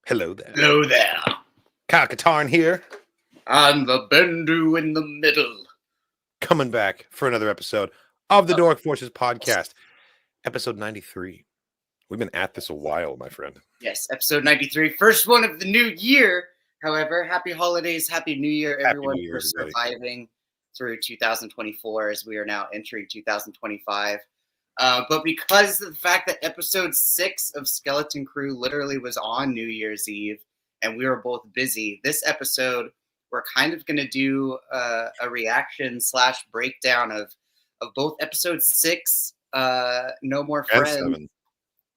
Hello there. Hello there. Kyle Katarn here, And the Bendu in the middle. coming back for another episode of the Dork Forces podcast, episode 93. We've been at this a while, my friend. Yes, episode 93. First one of the new year. However, happy holidays, happy new year, everyone, New Year, for everybody. surviving through 2024 as we are now entering 2025. But because of the fact that episode 6 of Skeleton Crew literally was on New Year's Eve and we were both busy, this episode we're kind of going to do a reaction / breakdown of both episode 6, No More And Friends, 7.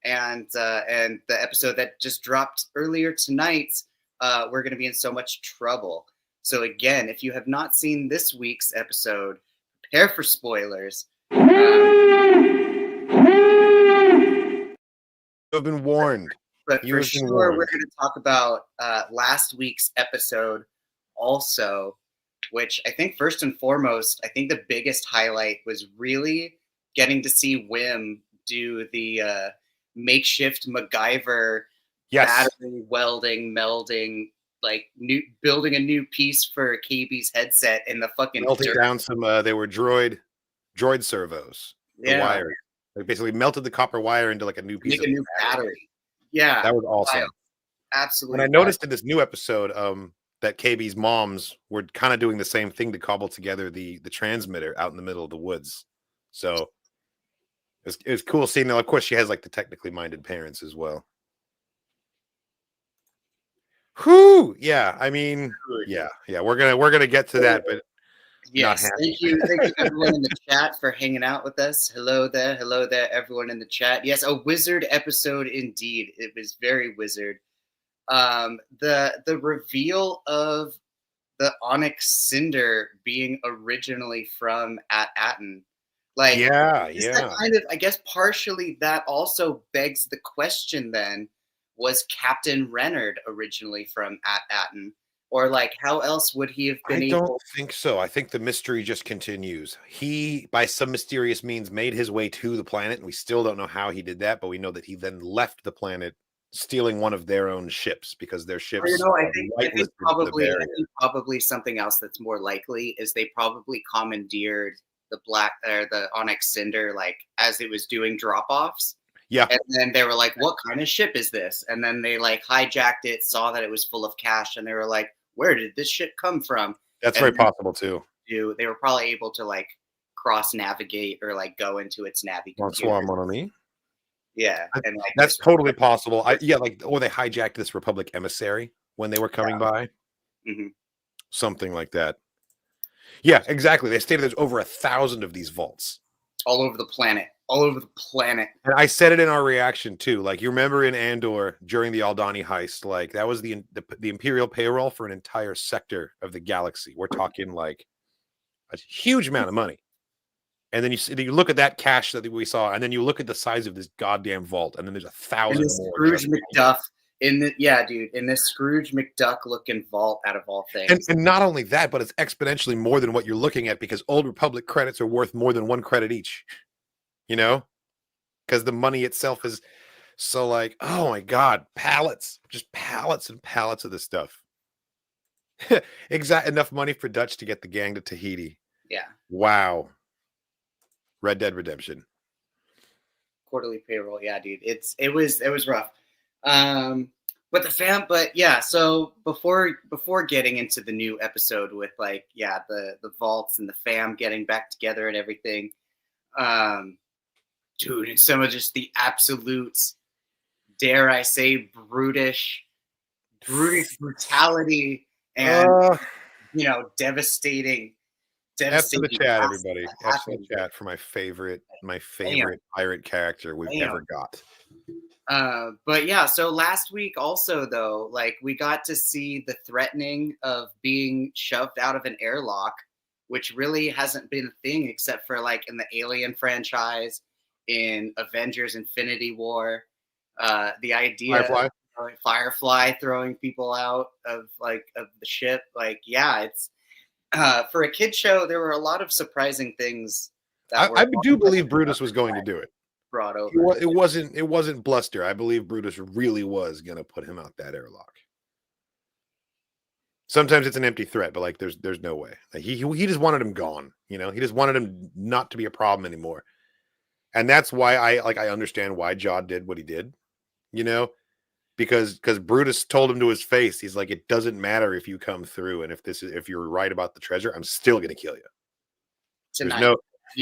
and the episode that just dropped earlier tonight. We're going to be in so much trouble. So again, if you have not seen this week's episode, prepare for spoilers. You've been warned. But You for have been sure, warned. we're going to talk about last week's episode also, which I think first and foremost, I think the biggest highlight was really getting to see Wim do the makeshift MacGyver Yes. battery welding, melding, like building a new piece for KB's headset in the fucking Melting dirt. down some, they were droid servos. The Yeah, wire. They basically melted the copper wire into like a new piece make of a new battery. Yeah, That was awesome. wild. Absolutely. And I noticed in this new episode that KB's moms were kind of doing the same thing to cobble together the transmitter out in the middle of the woods. So it was cool seeing them. Of course, she has like the technically minded parents as well. Whew. Yeah. I mean, yeah. We're gonna get to that, but Yes, not happy. thank you everyone in the chat for hanging out with us. Hello there, everyone in the chat. Yes, a wizard episode indeed. It was very wizard. The reveal of the Onyx Cinder being originally from Atten. Like, Yeah. that kind of, I guess partially that also begs the question then, was Captain Reynard originally from Atten? Or like, how else would he have been able? I don't think so. I think the mystery just continues. He, by some mysterious means, made his way to the planet, and we still don't know how he did that, but we know that he then left the planet, stealing one of their own ships because their ships. I think probably something else that's more likely is they probably commandeered the Onyx Cinder like as it was doing drop-offs. Yeah. And then they were like, what kind of ship is this? And then they like hijacked it, saw that it was full of cash, and they were like, where did this ship come from? That's very possible too. They were probably able to like cross navigate or like go into its navi computer. Yeah. And like that's totally possible. Or they hijacked this Republic emissary when they were coming by. Mm-hmm. Something like that. Yeah, exactly. They stated there's over 1,000 of these vaults. All over the planet. And I said it in our reaction too. Like, you remember in Andor during the Aldani heist, like that was the Imperial payroll for an entire sector of the galaxy. We're talking like a huge amount of money. And then you look at that cash that we saw, and then you look at the size of this goddamn vault, and then there's 1,000 more. Scrooge McDuck in this Scrooge McDuck looking vault out of all things. And not only that, but it's exponentially more than what you're looking at because Old Republic credits are worth more than 1 credit each. You know, because the money itself is so like, oh my God, just pallets and pallets of this stuff. Enough money for Dutch to get the gang to Tahiti. Yeah. Wow. Red Dead Redemption. Quarterly payroll. Yeah, dude. It was rough. But yeah, so before getting into the new episode with like, yeah, the vaults and the fam getting back together and everything, dude, and some of just the absolute, dare I say, brutish brutality and devastating. F in the chat, everybody. F in the chat for my favorite pirate character we've ever got. But yeah, so last week also though, like we got to see the threatening of being shoved out of an airlock, which really hasn't been a thing except for like in the Alien franchise, in Avengers Infinity War. The idea of Firefly throwing people out of the ship. Like, yeah, it's for a kid show, there were a lot of surprising things. I do believe Brutus was going to do it. brought over. It wasn't bluster. I believe Brutus really was gonna put him out that airlock. Sometimes it's an empty threat, but like there's no way. Like, he just wanted him gone. You know, he just wanted him not to be a problem anymore. And that's why I understand why Jaw did what he did. You know, because Brutus told him to his face, he's like, it doesn't matter if you come through, and if you're right about the treasure, I'm still gonna kill you. Tonight.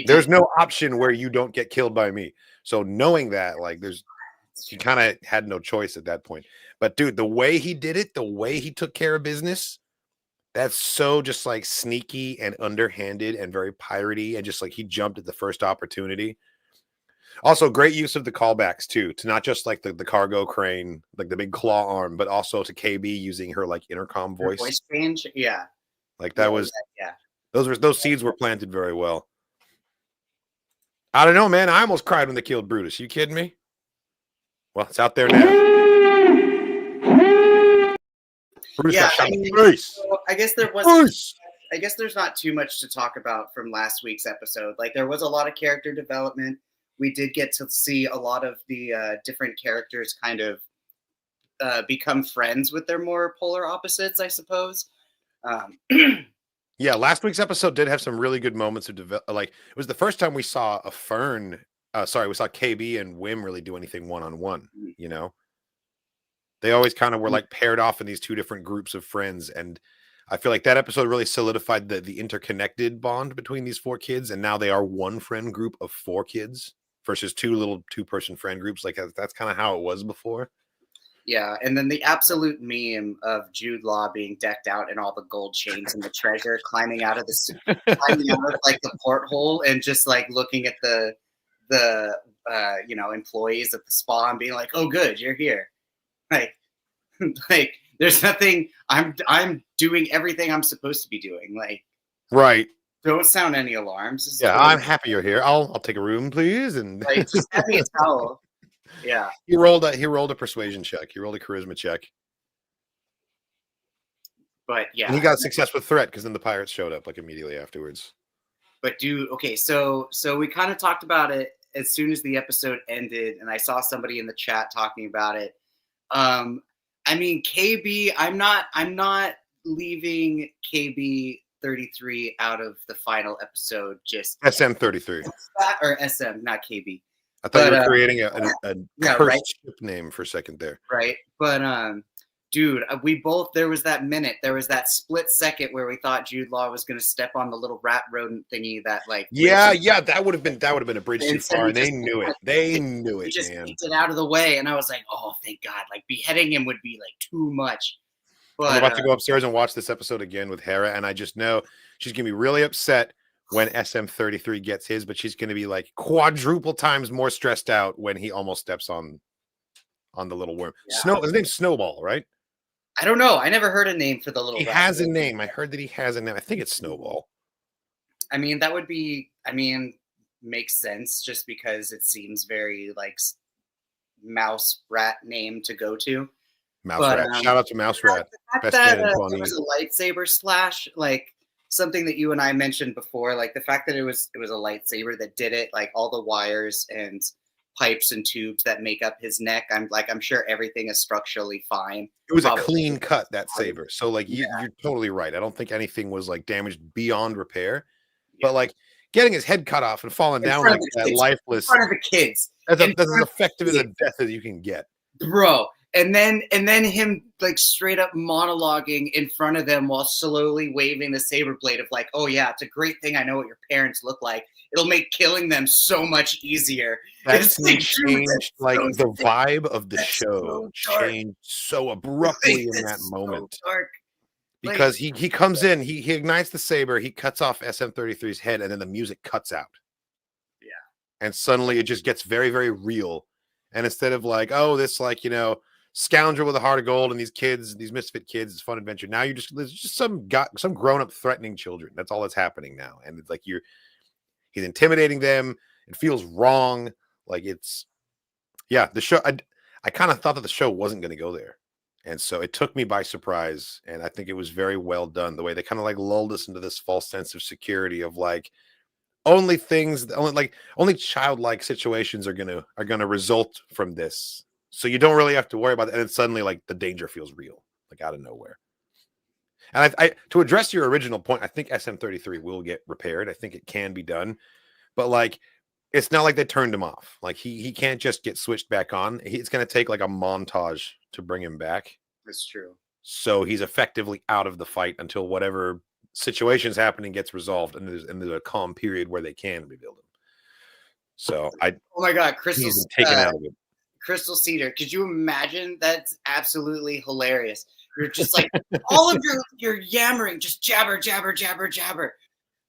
There's no option where you don't get killed by me. So knowing that, like, he kind of had no choice at that point. But dude, the way he did it, the way he took care of business, that's so just like sneaky and underhanded and very piratey, and just like he jumped at the first opportunity. Also, great use of the callbacks too, to not just like the cargo crane, like the big claw arm, but also to KB using her like intercom voice. Voice change, yeah. Like that was, yeah. Those seeds were planted very well. I don't know, man. I almost cried when they killed Brutus. You kidding me? Well, it's out there now. Brutus got shot in the face. So I guess there was. I guess there's not too much to talk about from last week's episode. Like there was a lot of character development. We did get to see a lot of the different characters kind of become friends with their more polar opposites, I suppose. Yeah, last week's episode did have some really good moments of like it was the first time we saw a Fern. We saw KB and Wim really do anything one-on-one. You know, they always kind of were like paired off in these two different groups of friends, and I feel like that episode really solidified the interconnected bond between these four kids, and now they are one friend group of four kids versus two-person friend groups. Like that's kind of how it was before. Yeah, and then the absolute meme of Jude Law being decked out in all the gold chains and the treasure, climbing out of like the porthole and just like looking at the employees at the spa and being like, "Oh, good, you're here." Like there's nothing. I'm doing everything I'm supposed to be doing. Like, right. Don't sound any alarms. Yeah, I'm happy you're here. I'll take a room, please, and like just have me a towel. Yeah. He rolled a persuasion check. He rolled a charisma check. But yeah. And he got success with threat because then the pirates showed up like immediately afterwards. But so we kind of talked about it as soon as the episode ended, and I saw somebody in the chat talking about it. I mean, KB, I'm not leaving KB 33 out of the final episode. Just SM33 or SM, not KB. I thought you were creating a cursed ship name for a second there. Right. But, dude, there was that split second where we thought Jude Law was going to step on the little rat rodent thingy that like. Yeah. That would have been a bridge too far. And they knew it. They knew it, he just man. kicked it out of the way. And I was like, oh, thank God. Like beheading him would be like too much. But I'm about to go upstairs and watch this episode again with Hera. And I just know she's going to be really upset when SM33 gets his, but she's going to be like quadruple times more stressed out when he almost steps on the little worm. Yeah. His name's Snowball, right? I don't know. I never heard a name for the little. He has a name. I heard that he has a name. I think it's Snowball. I mean, makes sense just because it seems very like mouse rat name to go to. Mouse rat. Shout out to Mouse Rat. Best that there was a lightsaber slash, like something that you and I mentioned before, like the fact that it was a lightsaber that did it, like all the wires and pipes and tubes that make up his neck. I'm sure everything is structurally fine. It was a clean cut, that saber. So like you're totally right. I don't think anything was like damaged beyond repair. Yeah. But like getting his head cut off and falling down like that, lifeless. In front of the kids. That's as effective as a death as you can get. Bro. And then him like straight up monologuing in front of them while slowly waving the saber blade of like, oh yeah, it's a great thing I know what your parents look like. It'll make killing them so much easier. That's changed like the vibe of the show changed so abruptly in that moment. Dark. Because he comes in, he ignites the saber, he cuts off SM33's head, and then the music cuts out. Yeah. And suddenly it just gets very, very real. And instead of like, oh, this like, scoundrel with a heart of gold and these misfit kids, it's fun adventure. Now there's just some grown up threatening children. That's all that's happening now. And it's like he's intimidating them. It feels wrong. Like the show. I kind of thought that the show wasn't going to go there. And so it took me by surprise. And I think it was very well done. The way they kind of like lulled us into this false sense of security of like, only things, only childlike situations are gonna result from this. So you don't really have to worry about it. And then suddenly, like, the danger feels real, like out of nowhere. And I to address your original point, I think SM-33 will get repaired. I think it can be done, but like, it's not like they turned him off. Like he can't just get switched back on. It's going to take like a montage to bring him back. That's true. So he's effectively out of the fight until whatever situation's happening gets resolved, and there's a calm period where they can rebuild him. So Oh my God, he's been taken out of it. Crystal Cedar. Could you imagine? That's absolutely hilarious. You're just like all of your yammering, just jabber, jabber, jabber, jabber.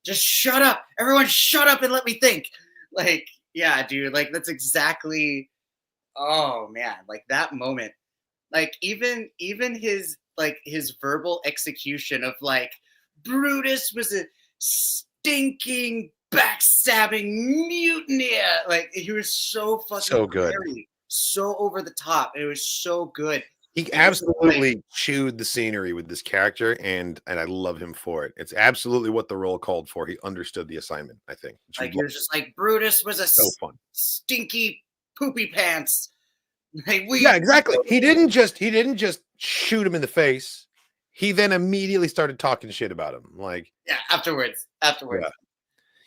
Just shut up. Everyone shut up and let me think. Like, yeah, dude, like that's exactly, oh man, like that moment. Like even his verbal execution of like Brutus was a stinking backstabbing mutineer. Like he was so fucking So good. scary, so over the top. It was so good. He absolutely chewed the scenery with this character, and I love him for it. It's absolutely what the role called for. He understood the assignment, I think. Like he was just like, Brutus was a so fun, stinky poopy pants. Like yeah, exactly. He didn't just shoot him in the face. He then immediately started talking shit about him. Like, yeah, afterwards. Yeah.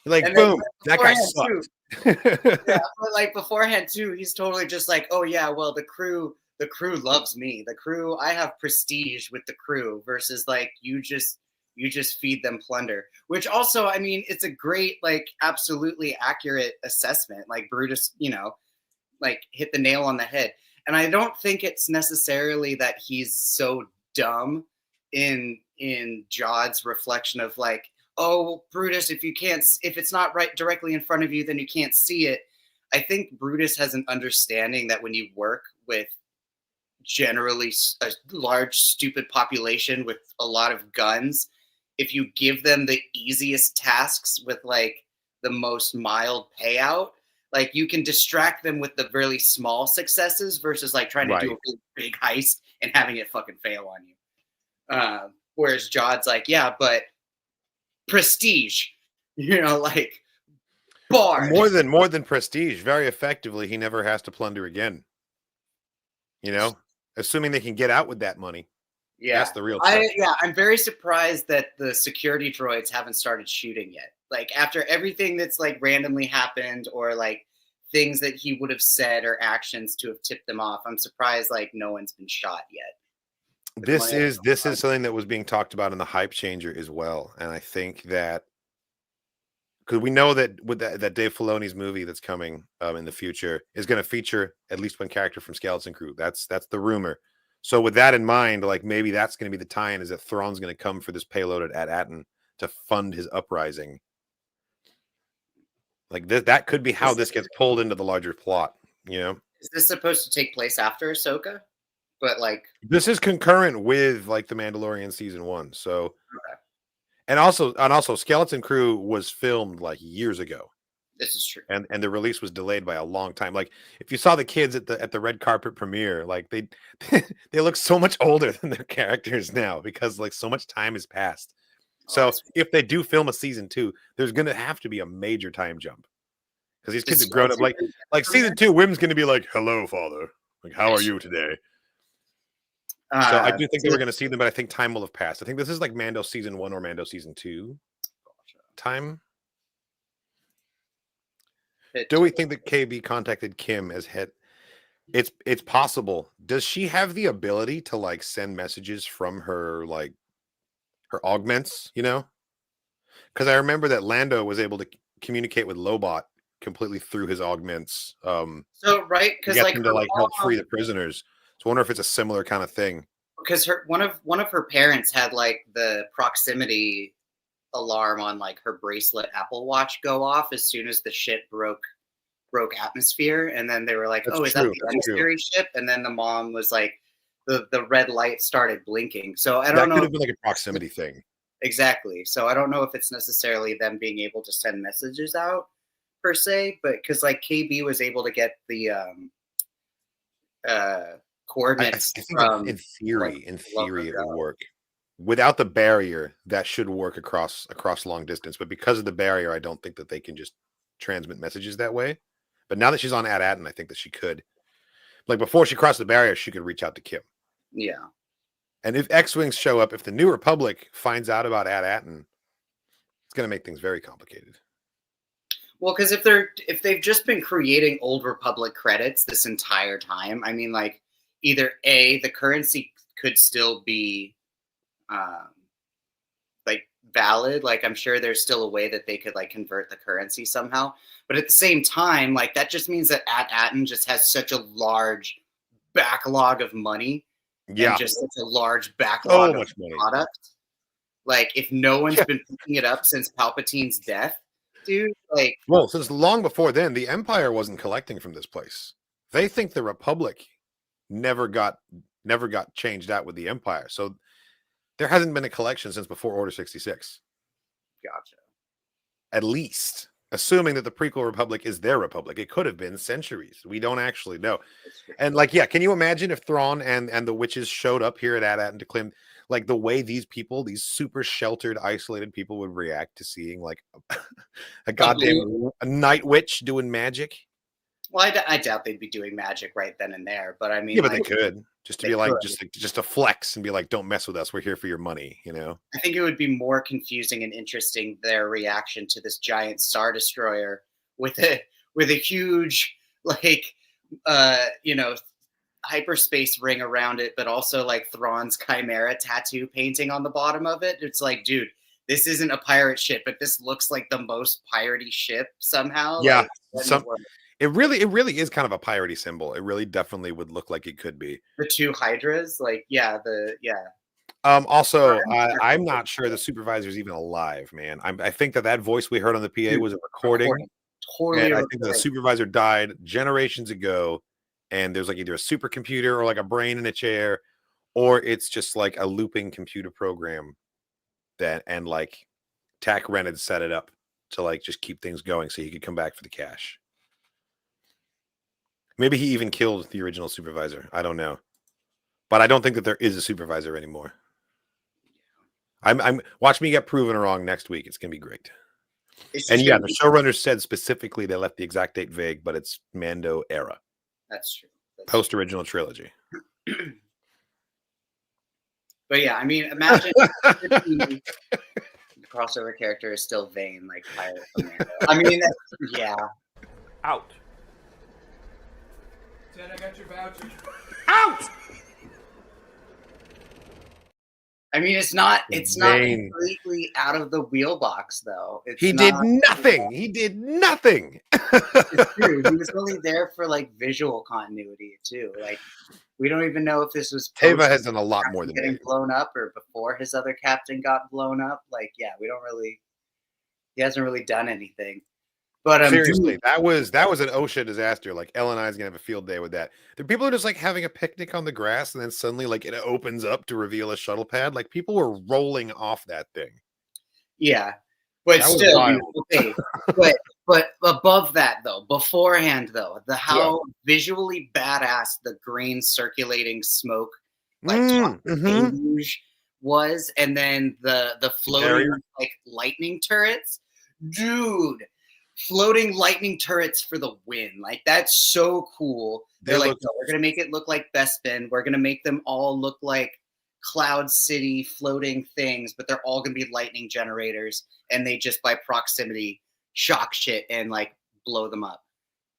Like, and boom, that guy sucked. Yeah, but like beforehand too, he's totally just like, oh yeah, well the crew loves me. The crew, I have prestige with the crew versus like you just feed them plunder. Which also, I mean, it's a great, like absolutely accurate assessment. Like Brutus, like hit the nail on the head. And I don't think it's necessarily that he's so dumb in Jod's reflection of like, oh, Brutus, if it's not right directly in front of you, then you can't see it. I think Brutus has an understanding that when you work with generally a large, stupid population with a lot of guns, if you give them the easiest tasks with like the most mild payout, like you can distract them with the really small successes versus like trying to do a really big heist and having it fucking fail on you. Whereas Jod's like, yeah, but prestige, like bar. More than prestige. Very effectively, he never has to plunder again. Assuming they can get out with that money. Yeah, that's the real trick. I'm very surprised that the security droids haven't started shooting yet. Like after everything that's like randomly happened or like things that he would have said or actions to have tipped them off, I'm surprised like no one's been shot yet. This is something that was being talked about in the Hype Changer as well, and I think that because we know that with that Dave Filoni's movie that's coming in the future is going to feature at least one character from Skeleton Crew. That's the rumor. So with that in mind, like maybe that's going to be the tie-in, is that Thrawn's going to come for this payload at Atten to fund his uprising. Like that could be how this gets pulled into the larger plot. Is this supposed to take place after Ahsoka? But like this is concurrent with like the Mandalorian season 1. So, okay. and also Skeleton Crew was filmed like years ago. This is true. And the release was delayed by a long time. Like if you saw the kids at the red carpet premiere, like they look so much older than their characters now because like so much time has passed. So if they do film a season 2, there's going to have to be a major time jump because these kids have grown up. Like season 2, Wim's going to be like, "Hello, father. Like, how are you today?" So I do think that we're going to see them, but I think time will have passed. I think this is like Mando season 1 or Mando season 2 time. Do we think that KB contacted Kim as head? It's possible. Does she have the ability to like send messages from her like her augments? Because I remember that Lando was able to communicate with Lobot completely through his augments. So right, because like him to like help free the prisoners. So I wonder if it's a similar kind of thing. Because one of her parents had like the proximity alarm on like her bracelet Apple Watch go off as soon as the ship broke atmosphere, and then they were like, "Oh, is that the emissary ship?" And then the mom was like, the red light started blinking. So I don't know. That could have been like a proximity thing. Exactly. So I don't know if it's necessarily them being able to send messages out per se, but because like KB was able to get the coordinates I think from in theory it would work. without the barrier, that should work across long distance. But because of the barrier, I don't think that they can just transmit messages that way. But now that she's on At-Aten, I think that she could. Like before she crossed the barrier, she could reach out to Kim. Yeah. And if X-Wings show up, if the New Republic finds out about At-Aten, it's going to make things very complicated. Well, because if they've just been creating Old Republic credits this entire time, I mean, like either A, the currency could still be like valid. Like I'm sure there's still a way that they could like convert the currency somehow. But at the same time, like that just means that At-Aten just has such a large backlog of money. Yeah. And just such a large backlog of money. product. Like if no one's been picking it up since Palpatine's death, dude, like well, since long before then, the Empire wasn't collecting from this place. They think the Republic never got changed out with the Empire. So there hasn't been a collection since before Order 66. Gotcha. At least, assuming that the prequel Republic is their Republic. It could have been centuries. We don't actually know. And like, yeah, can you imagine if Thrawn and the witches showed up here at At-Aten to claim, like the way these people, these super sheltered, isolated people would react to seeing like a goddamn night witch doing magic? Well, I doubt they'd be doing magic right then and there, but I mean, yeah, but like, they could just to be like, just to flex and be like, don't mess with us. We're here for your money, you know? I think it would be more confusing and interesting their reaction to this giant Star Destroyer with a huge like hyperspace ring around it, but also like Thrawn's Chimera tattoo painting on the bottom of it. It's like, dude, this isn't a pirate ship, but this looks like the most piratey ship somehow. Yeah, like, it really is kind of a piratey symbol. It really definitely would look like it could be. The two hydras, like Also, I'm not sure the supervisor's even alive, man. I think that voice we heard on the PA was a recording. Totally. I think that the supervisor died generations ago, and there's like either a supercomputer or like a brain in a chair, or it's just like a looping computer program and like Tack Ren had set it up to like just keep things going so he could come back for the cash. Maybe he even killed the original supervisor. I don't know. But I don't think that there is a supervisor anymore. I'm watch me get proven wrong next week. It's gonna be great. And yeah, the showrunners said specifically they left the exact date vague, but it's Mando era. That's true. Post original trilogy. But yeah, I mean, imagine the crossover character is still Vane, like Pirate Mando. I mean, yeah. Out. Ted, I got your voucher. Out. I mean, it's not completely out of the wheelbox, though. He did nothing. He did nothing. It's true. He was only there for like visual continuity too. Like, we don't even know if this was Teva has done a lot more than getting blown up or before his other captain got blown up. Like, yeah, he hasn't really done anything. But seriously, that was an OSHA disaster. Like Ellen and I's gonna have a field day with that. The people are just like having a picnic on the grass, and then suddenly like it opens up to reveal a shuttle pad. Like people were rolling off that thing. Yeah, but still, okay. but above that though, beforehand though, how visually badass the green circulating smoke like was, and then the floating like lightning turrets, dude. Floating lightning turrets for the win. Like, that's so cool. They're like, no, we're going to make it look like Bespin. We're going to make them all look like Cloud City floating things, but they're all going to be lightning generators. And they just, by proximity, shock shit and, like, blow them up.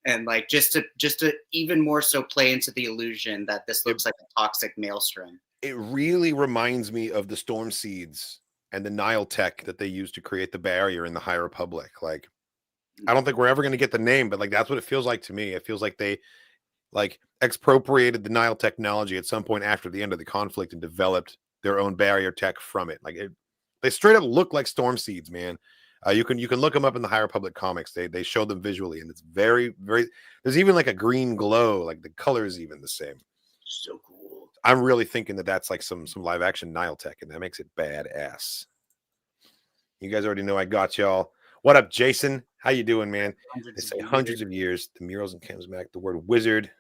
And, like, just to even more so play into the illusion that this looks like a toxic maelstrom. It really reminds me of the Storm Seeds and the Nile tech that they used to create the barrier in the High Republic. Like, I don't think we're ever going to get the name, but like that's what it feels like to me. It feels like they like expropriated the Nile technology at some point after the end of the conflict and developed their own barrier tech from it. Like they straight up look like Storm Seeds, man. You can look them up in the High Republic comics. They show them visually, and it's very, very. There's even like a green glow. Like the color is even the same. So cool. I'm really thinking that that's like some live action Nile tech, and that makes it badass. You guys already know I got y'all. What up, Jason? How you doing, man? They say hundreds of years. The murals and Kansmack, the word wizard.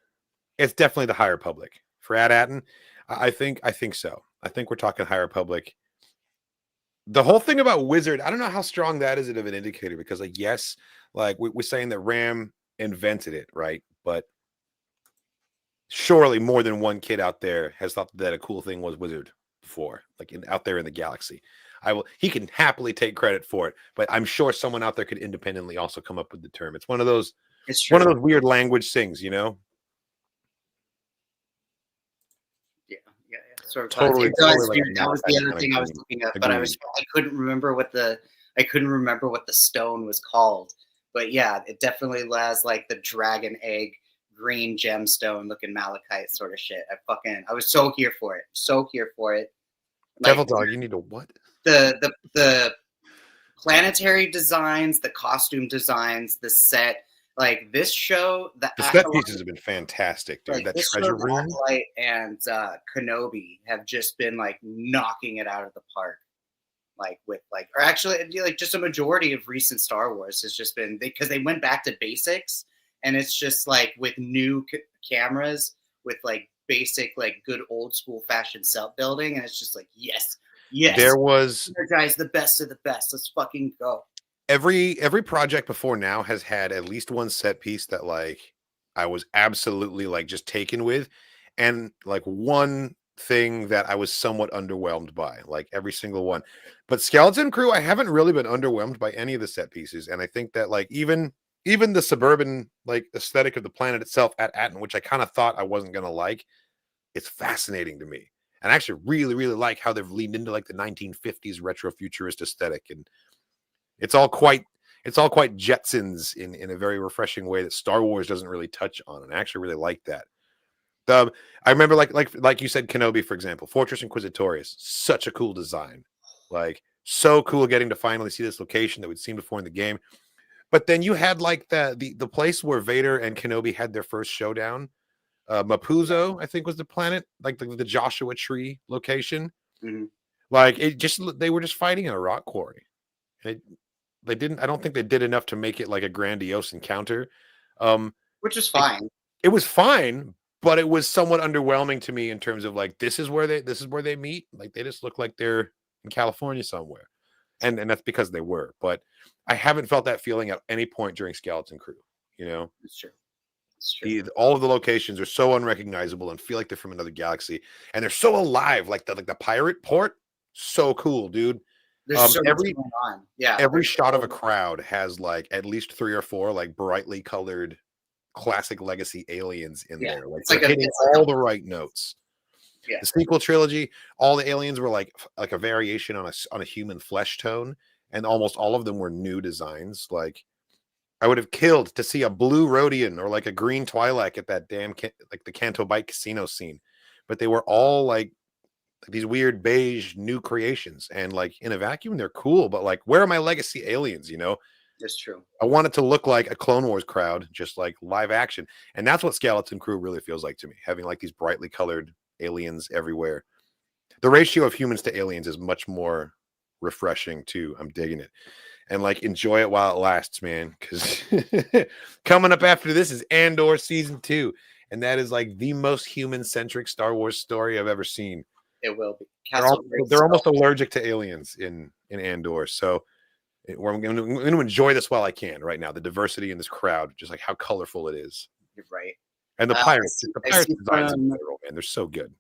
It's definitely the High Republic. For At-Aten, I think so. I think we're talking High Republic. the whole thing about Wizard, I don't know how strong that is of an indicator because, like, yes, like we're saying that Ram invented it, right? But surely more than one kid out there has thought that a cool thing was Wizard before, like out there in the galaxy. He can happily take credit for it, but I'm sure someone out there could independently also come up with the term. It's one of those weird language things, you know? Yeah. Sort of Totally. It does, Totally dude. That was the other thing I was looking at, but I couldn't remember what the stone was called. But yeah, it definitely has like the dragon egg, green gemstone looking malachite sort of shit. I was so here for it. So here for it. Like, Devil Dog, you need to what? The planetary designs, the costume designs, the set. Like this show, the set pieces have been fantastic, dude. Like that this treasure show, room Acolyte and Kenobi have just been like knocking it out of the park. Like with or actually like just a majority of recent Star Wars has just been because they went back to basics, and it's just like with new cameras with like basic like good old school fashion set building, and it's just like yes. There was guys, the best of the best. Let's fucking go. Every project before now has had at least one set piece that like I was absolutely like just taken with, and like one thing that I was somewhat underwhelmed by, like every single one. But Skeleton Crew, I haven't really been underwhelmed by any of the set pieces, and I think that like even the suburban like aesthetic of the planet itself at Atten, which I kind of thought I wasn't gonna like, it's fascinating to me. And I actually really, really like how they've leaned into like the 1950s retro futurist aesthetic, and it's all quite Jetsons in a very refreshing way that Star Wars doesn't really touch on, and I actually really like that. I remember like you said, Kenobi, for example, Fortress Inquisitorius, such a cool design, like so cool getting to finally see this location that we'd seen before in the game. But then you had like the place where Vader and Kenobi had their first showdown. Mapuzo, I think, was the planet, like the Joshua Tree location. Mm-hmm. Like they were just fighting in a rock quarry. I don't think they did enough to make it like a grandiose encounter. Which is fine. It was fine, but it was somewhat underwhelming to me in terms of like this is where they meet. Like they just look like they're in California somewhere. And that's because they were. But I haven't felt that feeling at any point during Skeleton Crew, you know? It's true. All of the locations are so unrecognizable and feel like they're from another galaxy, and they're so alive. Like the pirate port, so cool, dude. There's so much going on. Yeah, every shot of a crowd has like at least 3 or 4 like brightly colored classic legacy aliens in there. Like they're hitting all the right notes. Yeah. The sequel trilogy, all the aliens were like a variation on a human flesh tone, and almost all of them were new designs. Like I would have killed to see a blue Rhodian or like a green Twi'lek at that damn like the Canto Bight casino scene, but they were all like these weird beige new creations, and like in a vacuum they're cool, but like where are my legacy aliens, you know? That's true. I want it to look like a Clone Wars crowd, just like live action, and that's what Skeleton Crew really feels like to me, having like these brightly colored aliens everywhere. The ratio of humans to aliens is much more refreshing too. I'm digging it. And like enjoy it while it lasts, man, because coming up after this is Andor season 2, and that is like the most human-centric Star Wars story I've ever seen. It will be. They're almost allergic to aliens in Andor, so I'm going to enjoy this while I can right now. The diversity in this crowd, just like how colorful it is. You're right. And the pirates designs in general, man, they're so good.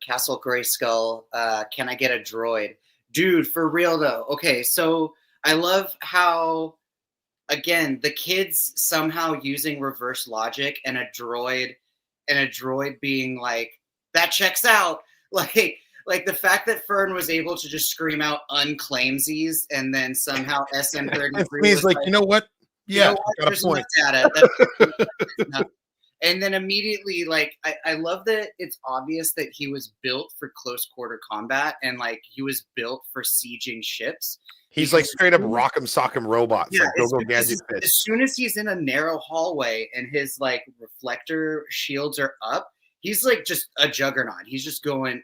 Castle Grayskull, can I get a droid? Dude, for real though. Okay, so I love how, again, the kids somehow using reverse logic and a droid being like, that checks out. Like the fact that Fern was able to just scream out unclaimsies, and then somehow SM33 was like, you know what? Yeah, you know what? got a point. Data. And then immediately, like, I love that it's obvious that he was built for close quarter combat, and like he was built for sieging ships. He's like straight up rock'em sock'em robots. Yeah, like go gadget fist. As soon as he's in a narrow hallway and his like reflector shields are up, he's like just a juggernaut. He's just going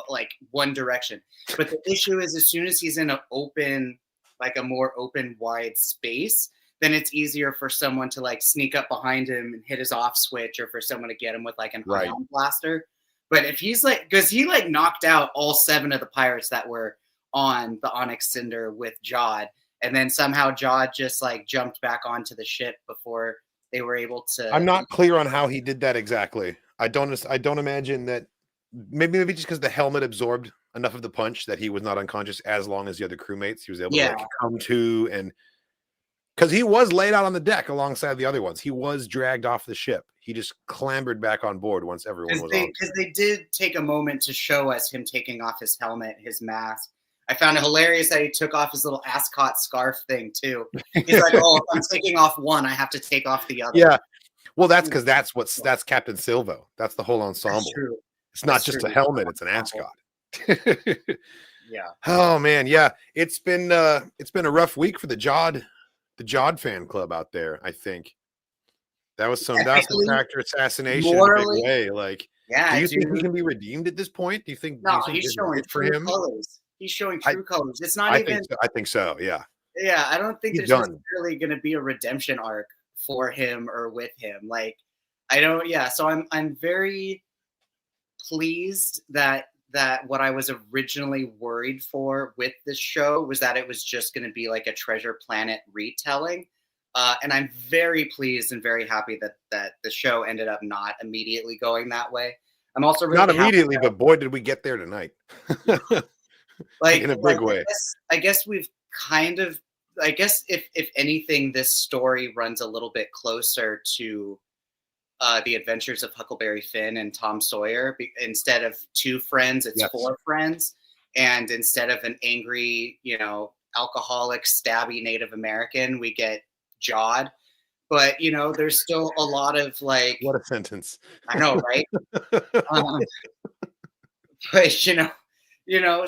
like one direction. But the issue is, as soon as he's in an open, like a more open, wide space, then it's easier for someone to like sneak up behind him and hit his off switch, or for someone to get him with like an ion blaster. But if he's like, because he like knocked out all 7 of the pirates that were on the Onyx Cinder with Jod, and then somehow Jod just like jumped back onto the ship before they were able to. I'm not clear on how he did that exactly. I don't imagine that. Maybe just because the helmet absorbed enough of the punch that he was not unconscious as long as the other crewmates. He was able to like come to, and because he was laid out on the deck alongside the other ones. He was dragged off the ship. He just clambered back on board once everyone was on. Because they did take a moment to show us him taking off his helmet, his mask. I found it hilarious that he took off his little ascot scarf thing too. He's like, "Oh, if I'm taking off one, I have to take off the other." Yeah, well, that's because that's Captain Silvo. That's the whole ensemble. That's true. It's not just a helmet; it's an ascot. Yeah. Oh man, yeah. It's been a rough week for the Jod fan club out there. I think that was some character assassination in a big way. Like, yeah. Do you think he can be redeemed at this point? Do you think? No, he's showing true colors. He's showing true colors. It's not even. I think so. Yeah. Yeah, I don't think there's necessarily going to be a redemption arc for him or with him. Like, I don't. Yeah, so I'm very pleased that what I was originally worried for with this show was that it was just going to be like a Treasure Planet retelling. And I'm very pleased and very happy that the show ended up not immediately going that way. I'm also really not immediately, but boy, did we get there tonight. Like in a big way. I guess we've kind of. I guess if anything, this story runs a little bit closer to the adventures of Huckleberry Finn and Tom Sawyer. Instead of 2 friends, it's 4 friends, and instead of an angry, alcoholic, stabby Native American, we get Jod. But there's still a lot of like. What a sentence! I know, right? But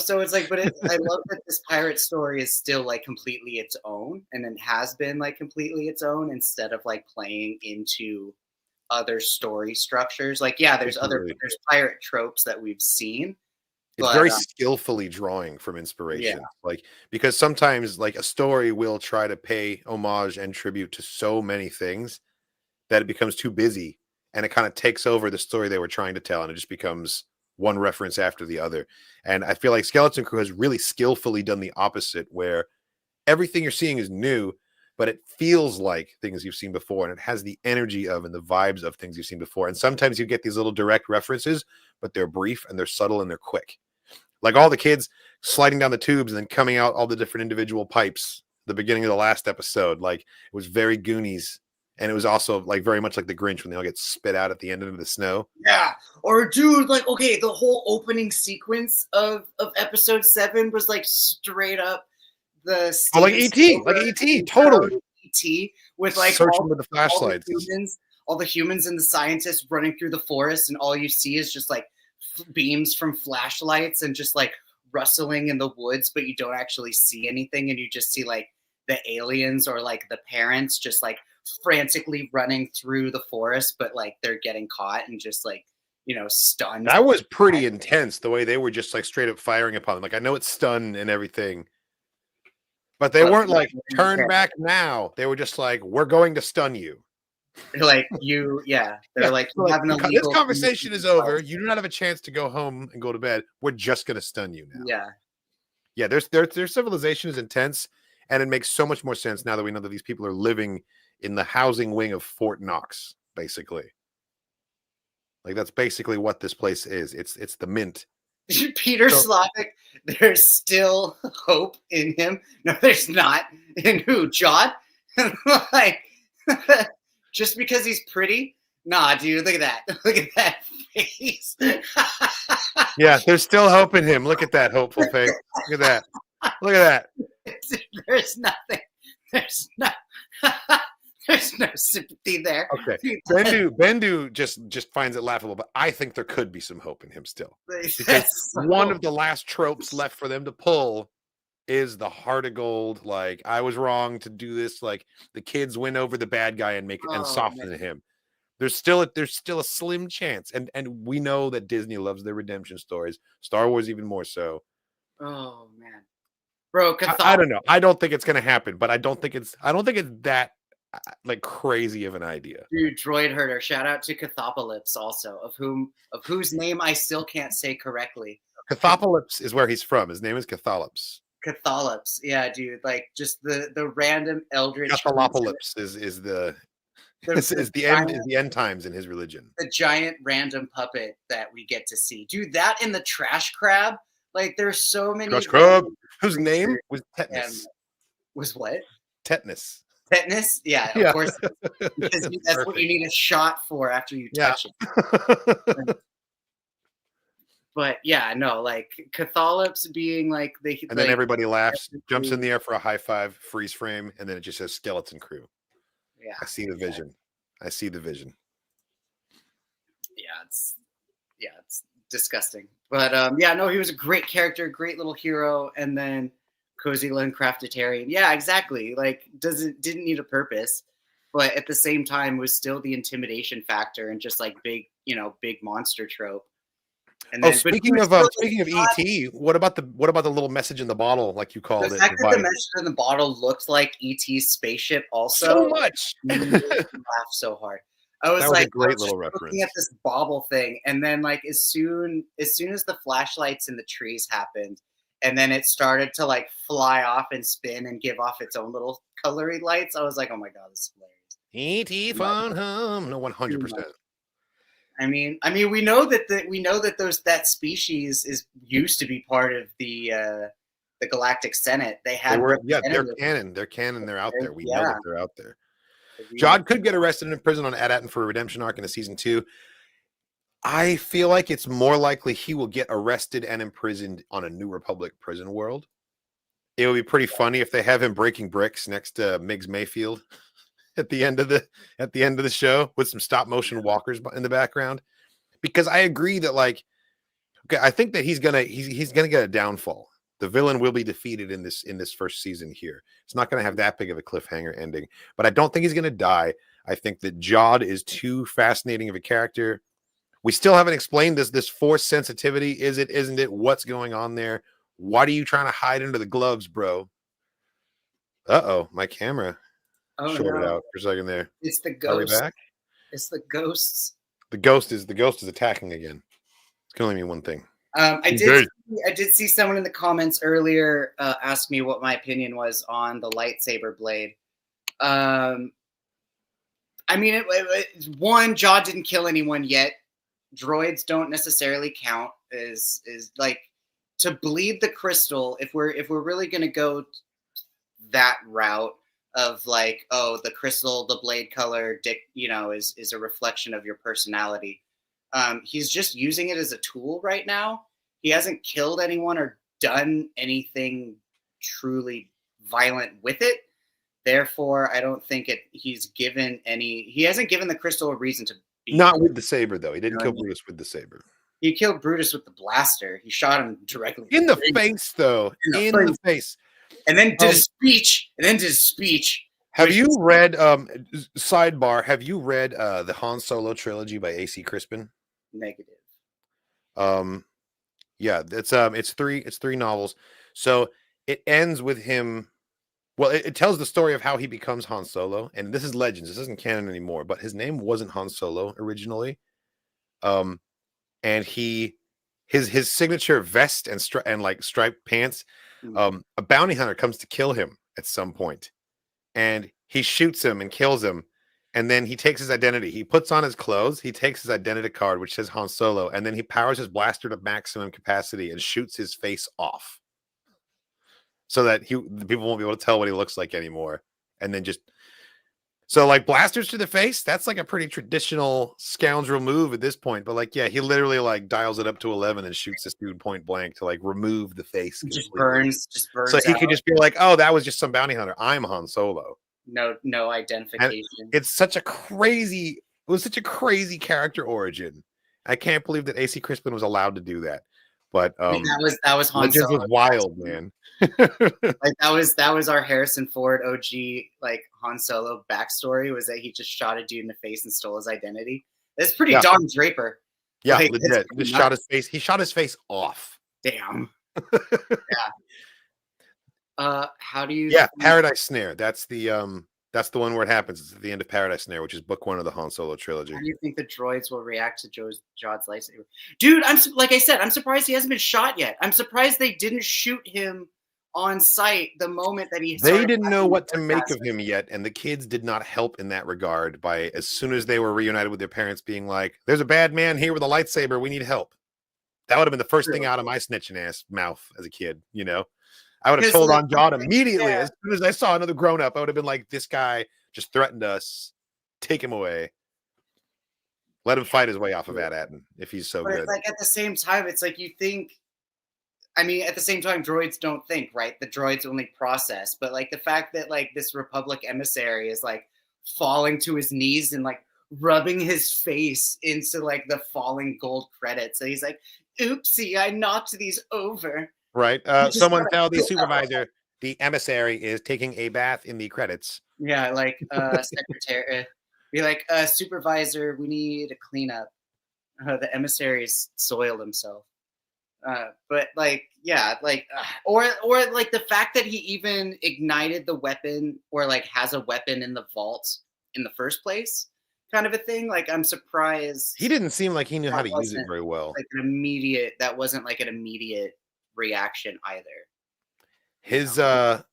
so it's like, but I love that this pirate story is still like completely its own, and it has been like completely its own instead of like playing into other story structures. Like, yeah, there's pirate tropes that we've seen. It's very skillfully drawing from inspiration. Like, because sometimes like a story will try to pay homage and tribute to so many things that it becomes too busy and it kind of takes over the story they were trying to tell, and it just becomes one reference after the other. And I feel like Skeleton Crew has really skillfully done the opposite, where everything you're seeing is new, but it feels like things you've seen before, and it has the energy of and the vibes of things you've seen before. And sometimes you get these little direct references, but they're brief and they're subtle and they're quick. Like all the kids sliding down the tubes and then coming out all the different individual pipes at the beginning of the last episode. Like, it was very Goonies. And it was also like very much like the Grinch when they all get spit out at the end into the snow. Yeah. Or dude, like, okay, the whole opening sequence of episode 7 was like straight up the like E.T. Like E.T. Totally. E.T. with like searching with the flashlights. All the humans and the scientists running through the forest, and all you see is just like beams from flashlights and just like rustling in the woods, but you don't actually see anything, and you just see like the aliens or like the parents just like frantically running through the forest, but like they're getting caught and just like stunned. That was pretty intense, the way they were just like straight up firing upon them. Like, I know it's stun and everything, but they weren't like turn back now. They were just like, we're going to stun you. They're like, they're like, this conversation is over. You do not have a chance to go home and go to bed. We're just going to stun you now. Yeah. Their civilization is intense, and it makes so much more sense now that we know that these people are living in the housing wing of Fort Knox, basically. Like, that's basically what this place is. It's the Mint. Peter Slavic, there's still hope in him. No, there's not. In who? Jod? Like, just because he's pretty? Nah, dude, look at that. Look at that face. Yeah, there's still hope in him. Look at that hopeful face. Look at that. Look at that. There's nothing. There's no sympathy there. Okay. Bendu just finds it laughable, but I think there could be some hope in him still. Because one of the last tropes left for them to pull is the heart of gold. Like, I was wrong to do this. Like, the kids win over the bad guy and and soften him. There's still a slim chance. And we know that Disney loves their redemption stories. Star Wars even more so. Oh man. Bro, I don't know. I don't think it's gonna happen, but I don't think it's that like crazy of an idea. Dude, Droid Herder, shout out to Cathopolis also, of whose name I still can't say correctly. Cathopolis is where he's from. His name is Catholops. Catholops. Yeah, dude. Like just the random eldritch. Catholopolis is the end times in his religion. The giant random puppet that we get to see. Dude, that in the trash crab. Like there's so many. Trash crab, whose name was Tetanus. Was what? Tetanus. Tetanus? Yeah, of course. Because that's what you need a shot for after you touch it. But yeah, no, like Catholops being like and then everybody laughs, jumps in the air for a high five, freeze frame, and then it just says skeleton crew. Yeah. I see the vision. I see the vision. Yeah, it's disgusting. But yeah, no, he was a great character, great little hero, and then Cozy Lund Craftitarian. Yeah, exactly. Like didn't need a purpose, but at the same time was still the intimidation factor and just like big monster trope. And then, speaking of ET, what about the little message in the bottle, like you called it? The fact that the message in the bottle looked like ET's spaceship also so much. made me laugh so hard. I was like, a great little reference. Looking at this bauble thing, and then like as soon as the flashlights in the trees happened, and then it started to like fly off and spin and give off its own little colory lights, I was like, oh my god, this is hilarious. ET Fun Hum, no, 100%. I mean, we know that that species used to be part of the Galactic Senate. They're canon. They're canon. They're out there. We know that they're out there. Jod could get arrested and imprisoned on Adatin for a redemption arc in a season 2. I feel like it's more likely he will get arrested and imprisoned on a New Republic prison world. It would be pretty funny if they have him breaking bricks next to Miggs Mayfield at the end of the show with some stop motion walkers in the background, because I agree that I think that he's gonna get a downfall. The villain will be defeated in this first season here. It's not gonna have that big of a cliffhanger ending, but I don't think he's gonna die. I think that Jod is too fascinating of a character. We still haven't explained this force sensitivity. Is it? Isn't it? What's going on there? What are you trying to hide under the gloves, bro? My camera. Shorted out for a second there. It's the ghost. Are we back? It's the ghosts. The ghost is attacking again. It's can only mean one thing. I did see someone in the comments earlier ask me what my opinion was on the lightsaber blade. I mean, one, Jaw didn't kill anyone yet. Droids don't necessarily count as like to bleed the crystal. If we're really gonna go that route of like, oh, the crystal, the blade color, is a reflection of your personality. He's just using it as a tool right now. He hasn't killed anyone or done anything truly violent with it. Therefore, I don't think he hasn't given the crystal a reason to be. Not with the saber, though. He didn't kill Brutus with the saber. He killed Brutus with the blaster. He shot him directly in the face, though. In the face. And then did a speech. Have you read sidebar? Have you read the Han Solo trilogy by A.C. Crispin? Negative. Yeah, it's three novels. So it ends with him. Well, it tells the story of how he becomes Han Solo, and this is Legends. This isn't canon anymore, but his name wasn't Han Solo originally. And his signature vest and striped pants. A bounty hunter comes to kill him at some point, and he shoots him and kills him. And then he takes his identity. He puts on his clothes. He takes his identity card, which says Han Solo, and then he powers his blaster to maximum capacity and shoots his face off, so that the people won't be able to tell what he looks like anymore. And then so blasters to the face. That's like a pretty traditional scoundrel move at this point. But he literally dials it up to 11 and shoots this dude point blank to remove the face. Just burns. So he could just be like, "Oh, that was just some bounty hunter. I'm Han Solo." No identification. And it was such a crazy character origin. I can't believe that AC Crispin was allowed to do that. But that was Han Solo. Was wild, man. that was our Harrison Ford OG Han Solo backstory, was that he just shot a dude in the face and stole his identity. That's pretty Don Draper. Yeah, legit. Just shot his face. He shot his face off. Damn. Yeah. How do you? Yeah, Paradise Snare. That's the That's the one where it happens. It's at the end of Paradise Snare, which is book 1 of the Han Solo trilogy. How do you think the droids will react to Jod's lightsaber? Dude, like I said, I'm surprised he hasn't been shot yet. I'm surprised they didn't shoot him on sight the moment that he They didn't know what to make of him yet, and the kids did not help in that regard by, as soon as they were reunited with their parents, being like, there's a bad man here with a lightsaber, we need help. That would have been the first thing out of my snitching ass mouth as a kid, you know? I would have told on Jod immediately. As soon as I saw another grown-up, I would have been like, this guy just threatened us. Take him away. Let him fight his way off of At-Atten if he's so good. It's like, at the same time, it's like you think, I mean, at the same time, droids don't think, right? The droids only process. But like the fact that like this Republic emissary is like falling to his knees and like rubbing his face into like the falling gold credits. And he's like, oopsie, I knocked these over. Right. Someone tell the supervisor the emissary is taking a bath in the credits. Yeah, like secretary. Be like, supervisor, we need a cleanup. The emissary's soiled himself. But like, yeah, like, or like the fact that he even ignited the weapon or like has a weapon in the vault in the first place, kind of a thing. Like, I'm surprised. He didn't seem like he knew how to use it very well. Like that wasn't like an immediate reaction either. His I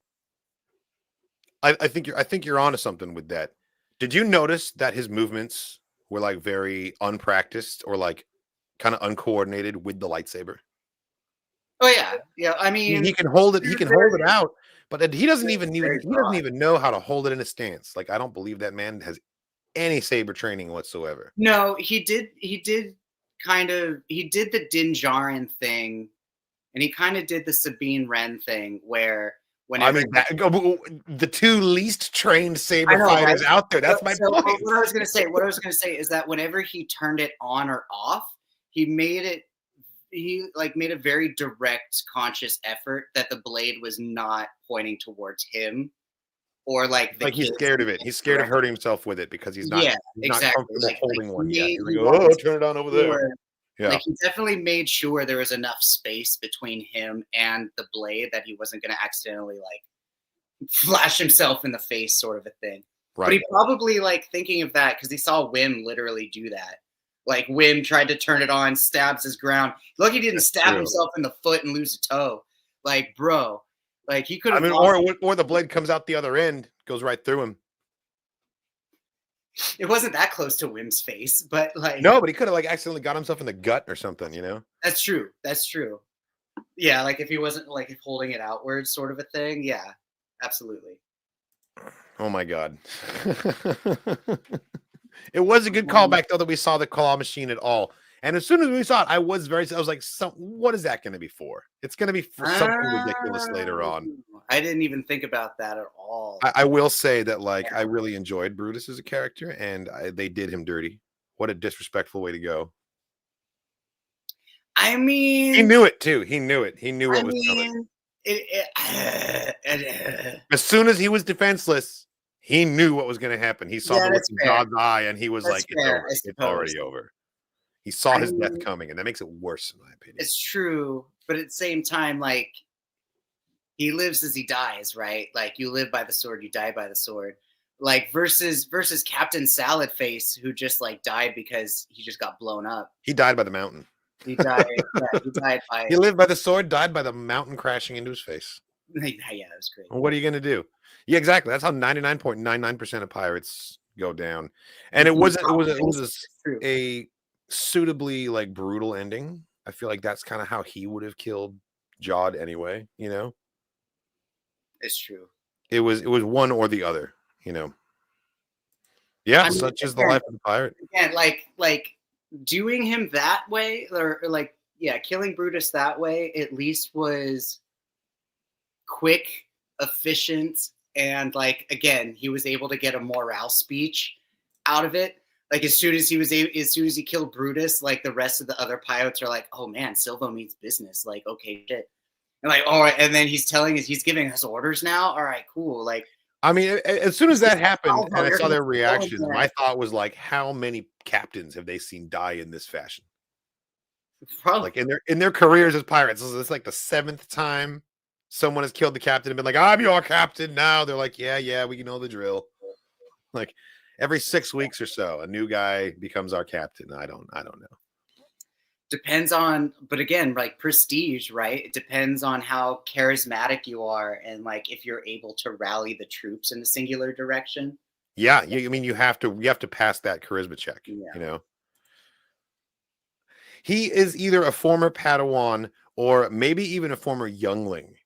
think you're onto something with that. Did you notice that his movements were like very unpracticed or like kind of uncoordinated with the lightsaber? Oh yeah. I mean, he can hold it. He can hold it out, but he doesn't even know how to hold it in a stance. Like, I don't believe that man has any saber training whatsoever. No, he did the Din Djarin thing, and he kind of did the Sabine Wren thing where whenever the two least trained saber fighters out there. That's my point. What I was gonna say is that whenever he turned it on or off, he made a very direct, conscious effort that the blade was not pointing towards him, or like he's scared of it. He's scared of hurting himself with it because he's not comfortable holding one. Turn it on over there. Yeah. Like, he definitely made sure there was enough space between him and the blade that he wasn't going to accidentally like flash himself in the face, sort of a thing. Right. But he probably like thinking of that because he saw Wim literally do that. Like, Wim tried to turn it on, stabs his ground. Look, he didn't stab himself in the foot and lose a toe. Like, bro, like he could have. I mean, or the blade comes out the other end, goes right through him. It wasn't that close to Wim's face, but like, no, but he could have like accidentally got himself in the gut or something, you know? That's true. Yeah, like if he wasn't like holding it outwards, sort of a thing. Yeah, absolutely. Oh my God. It was a good callback though that we saw the claw machine at all. And as soon as we saw it, I was like, what is that going to be for? It's going to be for something ridiculous later on. I didn't even think about that at all. I will say that, like, I really enjoyed Brutus as a character, and they did him dirty. What a disrespectful way to go. I mean, he knew it too. He knew it. He knew what was coming. As soon as he was defenseless, he knew what was going to happen. He saw the look in God's eye, and he was like, "It's over. It's already over." He saw his death coming, and that makes it worse, in my opinion. It's true, but at the same time, like, he lives as he dies, right? Like, you live by the sword, you die by the sword. Like, versus Captain Salad Face, who just like died because he just got blown up. He died by the mountain. He died. He died by. He lived by the sword, died by the mountain crashing into his face. Yeah, that was great. Well, what are you going to do? Yeah, exactly. That's how 99.99% of pirates go down. And it was a suitably like brutal ending. I feel like that's kind of how he would have killed Jod anyway, you know? It's true. It was one or the other, you know. Yeah, I mean, such is the life of the pirate. Yeah, like doing him that way, or like, yeah, killing Brutus that way at least was quick, efficient, and like, again, he was able to get a morale speech out of it. Like, as soon as he killed Brutus, like, the rest of the other pirates are like, "Oh man, Silvo means business." Like, okay, shit. And like, all right, and then he's giving us orders now. All right, cool. Like, I mean, as soon as that happened, and I saw their reactions, my thought was like, how many captains have they seen die in this fashion? Probably. Like in their careers as pirates, it's like the 7th time someone has killed the captain and been like, "I'm your captain now." They're like, "Yeah, we know the drill." Like every 6 weeks or so, a new guy becomes our captain. I don't know. Depends on, but again, like prestige, right? It depends on how charismatic you are and like if you're able to rally the troops in a singular direction. Yeah, I mean you have to pass that charisma check. Yeah. You know, he is either a former Padawan or maybe even a former youngling.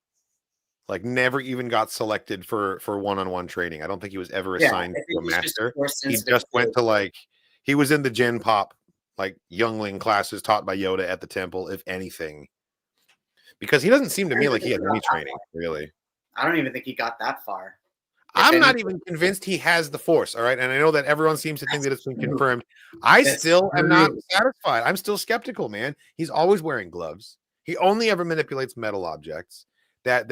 Like never even got selected for one-on-one training. I don't think he was ever Yeah, assigned I to think a he's just master. more He sensitive just went to like he was in the Gen Pop like youngling classes taught by Yoda at the temple, if anything. Because he doesn't seem to me like he has any training, really. I don't even think he got that far. I'm not even convinced he has the Force, all right? And I know that everyone seems to think that it's been confirmed. I still am not satisfied. I'm still skeptical, man. He's always wearing gloves. He only ever manipulates metal objects. That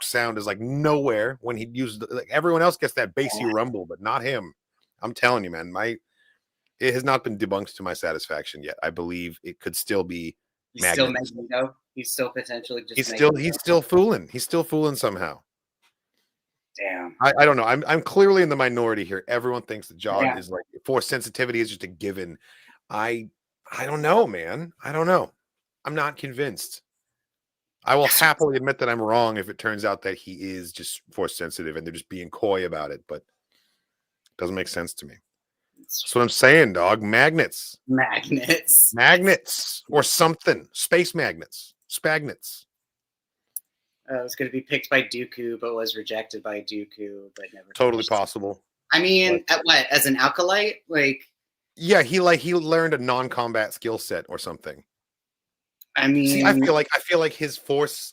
sound is like nowhere when he uses like everyone else gets that bassy rumble, but not him. I'm telling you, man, it has not been debunked to my satisfaction yet. I believe it could still be still Magneto. He's still potentially just he's still fooling. He's still fooling somehow. Damn. I don't know. I'm clearly in the minority here. Everyone thinks that Jod is like force sensitivity is just a given. I don't know, man. I don't know. I'm not convinced. I will happily admit that I'm wrong if it turns out that he is just force sensitive and they're just being coy about it, but it doesn't make sense to me. That's what I'm saying, dog. Magnets or something. Space magnets. Spagnets. It was going to be picked by Dooku, but was rejected by Dooku, but never. Totally possible. I mean, as an acolyte, like. Yeah, he learned a non-combat skill set or something. I mean, see, I feel like his push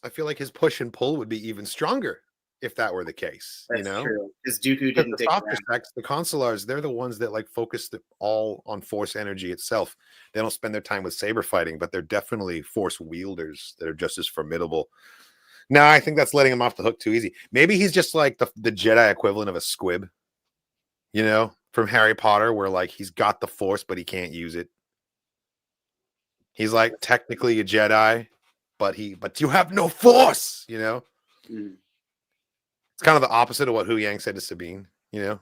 and pull would be even stronger if that were the case. That's true. Because Dooku didn't. The softer sex, the consulars, they're the ones that like focus all on force energy itself. They don't spend their time with saber fighting, but they're definitely force wielders that are just as formidable. No, I think that's letting him off the hook too easy. Maybe he's just like the Jedi equivalent of a squib, you know, from Harry Potter, where like he's got the force, but he can't use it. He's like technically a Jedi, but you have no force, you know? It's kind of the opposite of what Hu Yang said to Sabine, you know?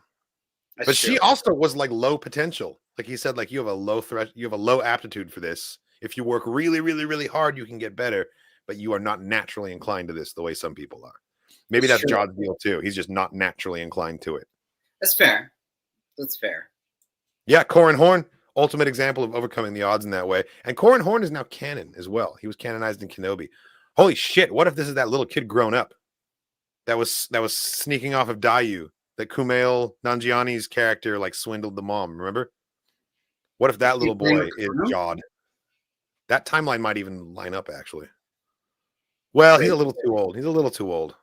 But she also was like low potential. Like he said, like you have a low aptitude for this. If you work really, really, really hard, you can get better, but you are not naturally inclined to this the way some people are. Maybe that's Jod's deal too. He's just not naturally inclined to it. That's fair. That's fair. Yeah, Corran Horn. Ultimate example of overcoming the odds in that way. And Corran Horn is now canon as well. He was canonized in Kenobi. Holy shit, what if this is that little kid grown up that was sneaking off of Dayu, that Kumail Nanjiani's character like swindled the mom, remember? What if that little boy is Jod? That timeline might even line up, actually. Well, he's a little too old.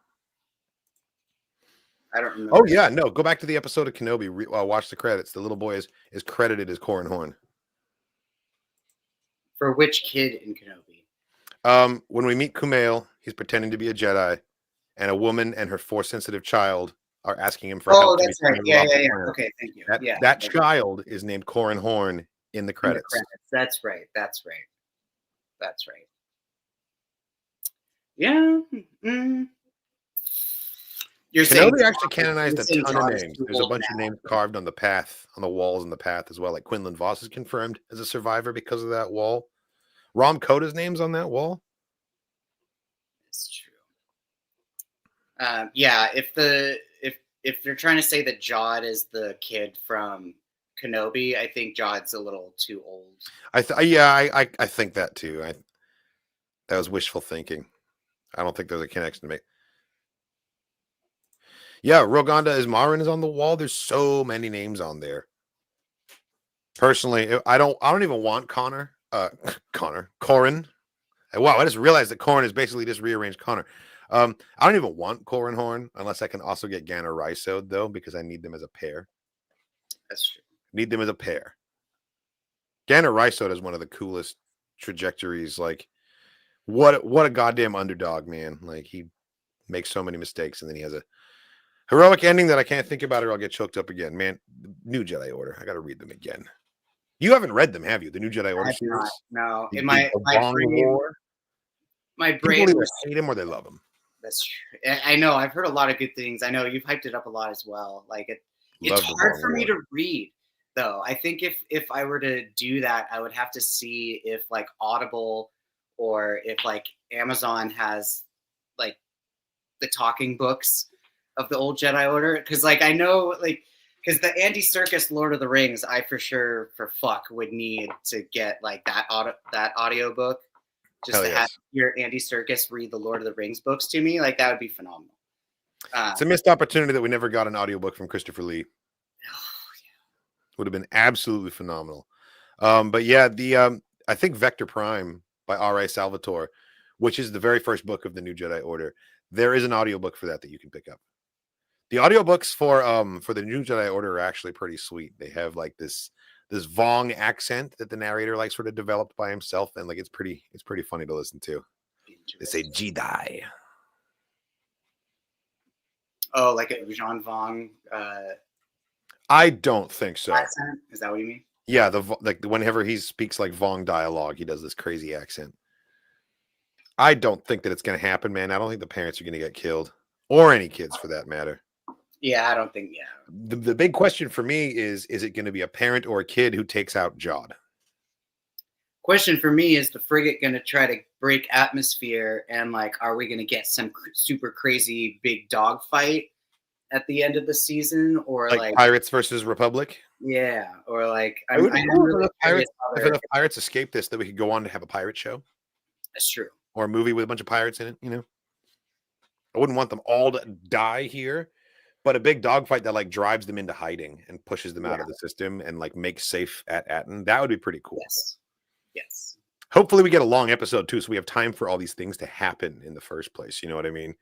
I don't remember. Oh, yeah, no. Go back to the episode of Kenobi. Watch the credits. The little boy is credited as Corran Horn. For which kid in Kenobi? When we meet Kumail, he's pretending to be a Jedi, and a woman and her force-sensitive child are asking him for help. Oh, that's right. Yeah. Okay, thank you. That child is named Corran Horn in the credits. That's right. Yeah. You're saying Kenobi actually canonized a ton of names. There's a bunch of names carved on the path, on the walls in the path as well. Like Quinlan Voss is confirmed as a survivor because of that wall. Rom Koda's name's on that wall. It's true. Yeah, if they're trying to say that Jod is the kid from Kenobi, I think Jod's a little too old. I think that too. That was wishful thinking. I don't think there's a connection to make. Yeah, Roganda Ismarin is on the wall. There's so many names on there. Personally, I don't even want Corran. Wow, I just realized that Corran is basically just rearranged Connor. I don't even want Corran Horn unless I can also get Ganna Rysode though, because I need them as a pair. That's true. Need them as a pair. Ganna Rysode is one of the coolest trajectories. Like, what a goddamn underdog, man. Like, he makes so many mistakes and then he has a heroic ending that I can't think about or I'll get choked up again. Man, New Jedi Order. I got to read them again. You haven't read them, have you? The New Jedi Order series? No. My brain People either hate him or they love him. That's true. I know. I've heard a lot of good things. I know you've hyped it up a lot as well. Like it's Love the hard Vong for me War. to read, though. I think if I were to do that, I would have to see if like Audible or if like Amazon has like the talking books of the old Jedi Order. Because like I know like because the Andy Serkis Lord of the Rings, I for sure for fuck would need to get like that audio book. Just Hell to have yes. your Andy Serkis read the Lord of the Rings books to me, like that would be phenomenal. It's a missed opportunity that we never got an audiobook from Christopher Lee. Would have been absolutely phenomenal. But yeah, I think Vector Prime by R.A. Salvatore, which is the very first book of the New Jedi Order, there is an audiobook for that you can pick up. The audiobooks for the New Jedi Order are actually pretty sweet. They have like this Vong accent that the narrator like sort of developed by himself, and like it's pretty funny to listen to. They say Jedi. Oh, like a Jean Vong I don't think so. accent? Is that what you mean? Yeah, whenever he speaks like Vong dialogue, he does this crazy accent. I don't think that it's going to happen, man. I don't think the parents are going to get killed, or any kids for that matter. Yeah, I don't think. Yeah. The big question for me is it going to be a parent or a kid who takes out Jod? Question for me is the frigate going to try to break atmosphere, and like, are we going to get some super crazy big dog fight at the end of the season, or like Pirates versus Republic? Yeah, or like I'm really if enough pirates escape this, that we could go on to have a pirate show. That's true. Or a movie with a bunch of pirates in it. You know, I wouldn't want them all to die here, but a big dogfight that like drives them into hiding and pushes them out of the system and like makes safe at Atten. That would be pretty cool. Yes. Hopefully we get a long episode too, so we have time for all these things to happen in the first place. You know what I mean?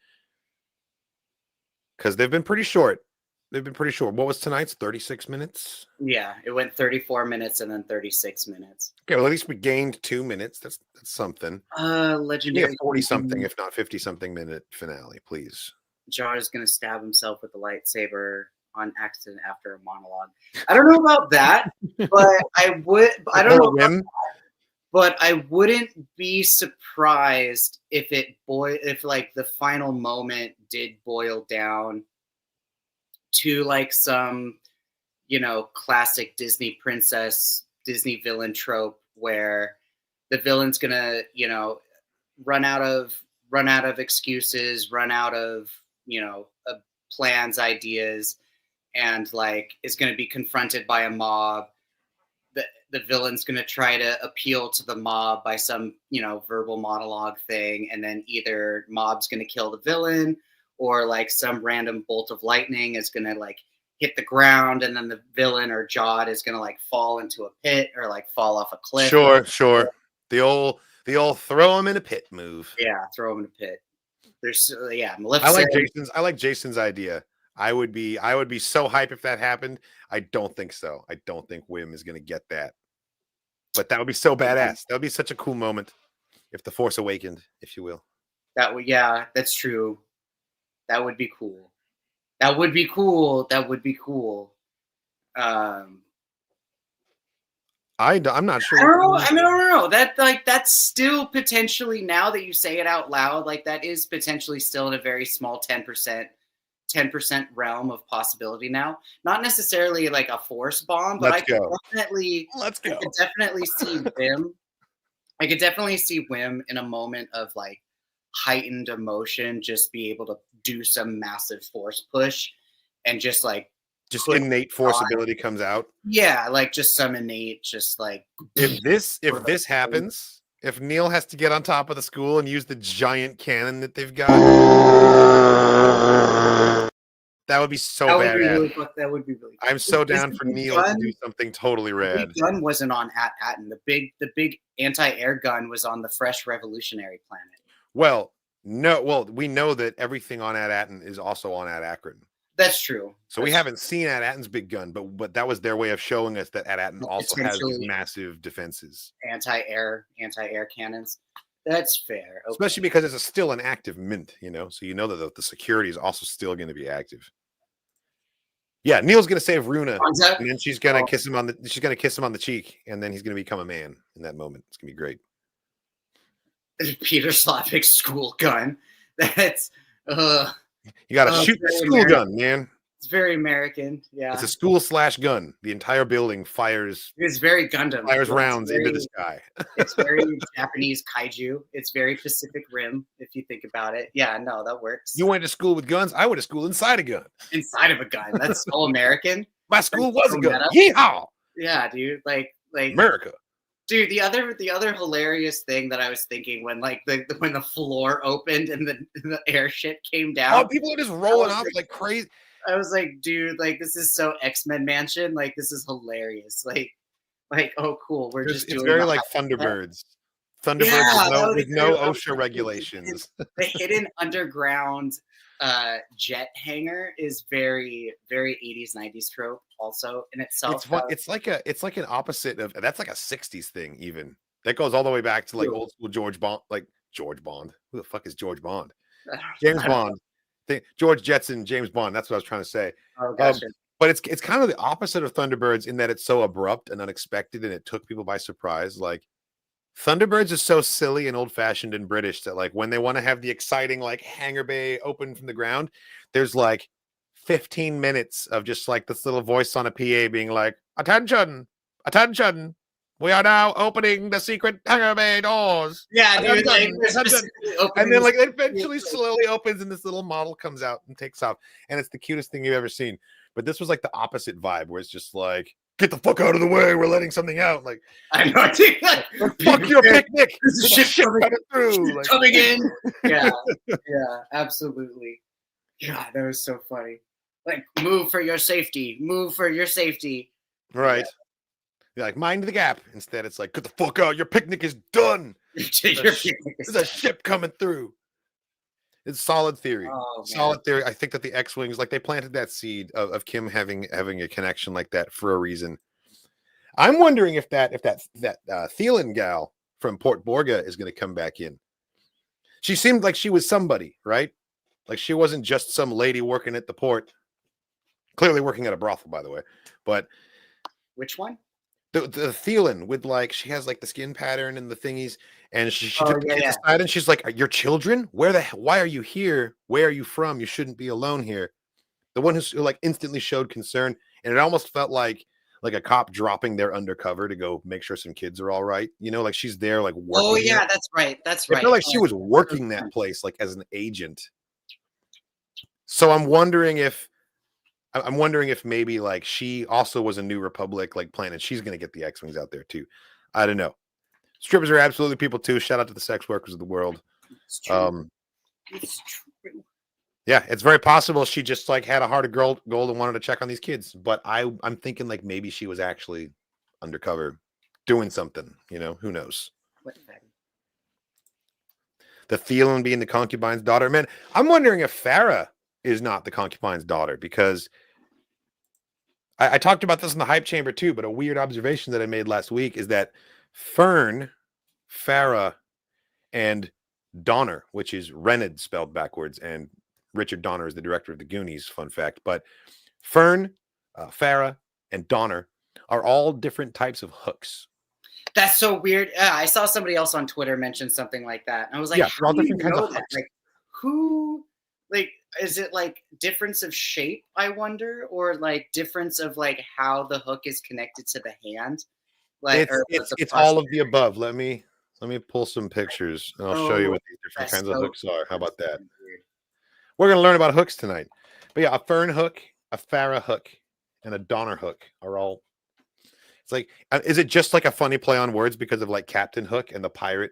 Because they've been pretty short. What was tonight's? 36 minutes? Yeah, it went 34 minutes and then 36 minutes. Okay, well, at least we gained 2 minutes. That's something. Legendary. 40-something, if not 50-something minute finale, please. Jar is going to stab himself with a lightsaber on accident after a monologue. I don't know about that, but I would. I don't know about that, but I wouldn't be surprised if if like the final moment did boil down to like some, classic Disney princess, Disney villain trope where the villain's gonna, run out of excuses, run out of, plans, ideas, and like is gonna be confronted by a mob. The villain's gonna try to appeal to the mob by some, verbal monologue thing, and then either mob's gonna kill the villain, or like some random bolt of lightning is going to like hit the ground, and then the villain or Jod is going to like fall into a pit or like fall off a cliff. Sure. The old throw him in a pit move. Yeah, throw him in a pit. There's Maleficent. I like Jason's idea. I would be so hype if that happened. I don't think so. I don't think Wim is going to get that. But that would be so badass. That would be such a cool moment if the Force awakened, if you will. That's true. That would be cool. I'm not sure. I don't know. That's still potentially, now that you say it out loud, like that is potentially still in a very small 10% realm of possibility now. Not necessarily like a force bomb, but I could definitely see Wim. I could definitely see Wim in a moment of like heightened emotion just be able to do some massive force push and just innate force ability comes out. Yeah, like just some innate, just like if this happens, if Neil has to get on top of the school and use the giant cannon that they've got, that would be so badass. That would be really I'm so down for Neil to do something totally rad. The big gun wasn't on Atten. The big anti-air gun was on the fresh revolutionary planet. Well, we know that everything on Atten is also on Akron. That's true. So we haven't seen Atten's big gun, but that was their way of showing us that Atten also has these massive defenses. Anti-air cannons. That's fair. Okay. Especially because it's still an active mint, so you know that the security is also still going to be active. Yeah, Neil's going to save Runa, and then she's going to kiss him on the cheek, and then he's going to become a man in that moment. It's going to be great. Peter Slavic's school gun. That's Ugh. You got to Oh, shoot the very school American. gun, man. It's very American. Yeah. It's a school/gun. The entire building fires It's very Gundam. fires Yeah, rounds into the sky. it's very Japanese kaiju. It's very Pacific Rim, if you think about it. Yeah, no, that works. You went to school with guns. I went to school inside a gun. Inside of a gun. That's so American. My school was a gun. meta. Yeehaw! Yeah, dude. Like America. dude, the other hilarious thing that I was thinking when like when the floor opened and the airship came down. Oh, people are just rolling off like crazy. I was like, dude, like this is so X-Men Mansion. Like this is hilarious. Like oh cool, we're just It's doing very the like high- Thunderbirds. Thunderbirds Yeah, with no OSHA regulations. The hidden underground jet hangar is very, very 80s, 90s trope also in itself. It's fun. It's like an opposite of that's like a 60s thing, even. That goes all the way back to like old school George Bond, like George Bond. Who the fuck is George Bond? James Bond. George Jetson, James Bond. That's what I was trying to say. Oh, gotcha. But it's kind of the opposite of Thunderbirds in that it's so abrupt and unexpected and it took people by surprise. Like Thunderbirds is so silly and old-fashioned and British that like when they want to have the exciting like hangar bay open from the ground, there's like 15 minutes of just like this little voice on a PA being like, attention, attention. We are now opening the secret hangar bay doors. Yeah, dude. Like, and then like it eventually slowly opens and this little model comes out and takes off. And it's the cutest thing you've ever seen. But this was like the opposite vibe where it's just like, get the fuck out of the way. We're letting something out. Like, I know. Like, fuck your picnic. There's a ship coming through. Like, coming in. Yeah. Yeah, absolutely. God, that was so funny. Like, move for your safety. Move for your safety. Right. Yeah. You're like, mind the gap. Instead, it's like, get the fuck out. Your picnic is done. There's a ship coming through. It's solid theory. Oh, solid theory. I think that the X-Wings, like they planted that seed of Kim having a connection like that for a reason. I'm wondering if that Thielen gal from Port Borga is going to come back in. She seemed like she was somebody, right? Like she wasn't just some lady working at the port. Clearly working at a brothel, by the way. But which one? The Thielen with like she has like the skin pattern and the thingies, and she took the kids aside and she's like, "Your children? Why are you here? Where are you from? You shouldn't be alone here." The one who like instantly showed concern, and it almost felt like a cop dropping their undercover to go make sure some kids are all right. You know, like she's there like working. Oh yeah, that's right. That's right. I feel like she was working that place like as an agent. So I'm wondering if maybe like she also was a New Republic like planet. She's going to get the X-Wings out there too. I don't know. Strippers are absolutely people too. Shout out to the sex workers of the world. It's true. It's true. Yeah, it's very possible she just like had a heart of gold and wanted to check on these kids. But I'm thinking like maybe she was actually undercover doing something. You know, who knows? The Thielen being the concubine's daughter. Man, I'm wondering if Farah is not the concubine's daughter, because I talked about this in the hype chamber too, but a weird observation that I made last week is that Fern, Farah, and Donner, which is Renard spelled backwards, and Richard Donner is the director of the Goonies, fun fact, but Fern, Farah, and Donner are all different types of hooks. That's so weird. I saw somebody else on Twitter mention something like that. And I was like, yeah, how all do different you kinds know of that? hooks. Like, who, like, is it like difference of shape, I wonder, or like difference of like how the hook is connected to the hand? Like, it's all of the above. Let me pull some pictures and I'll show you what these different kinds of hooks are. How about that? Weird. We're going to learn about hooks tonight. But yeah, a Fern hook, a Farah hook, and a Donner hook are all. It's like, is it just like a funny play on words because of like Captain Hook and the pirate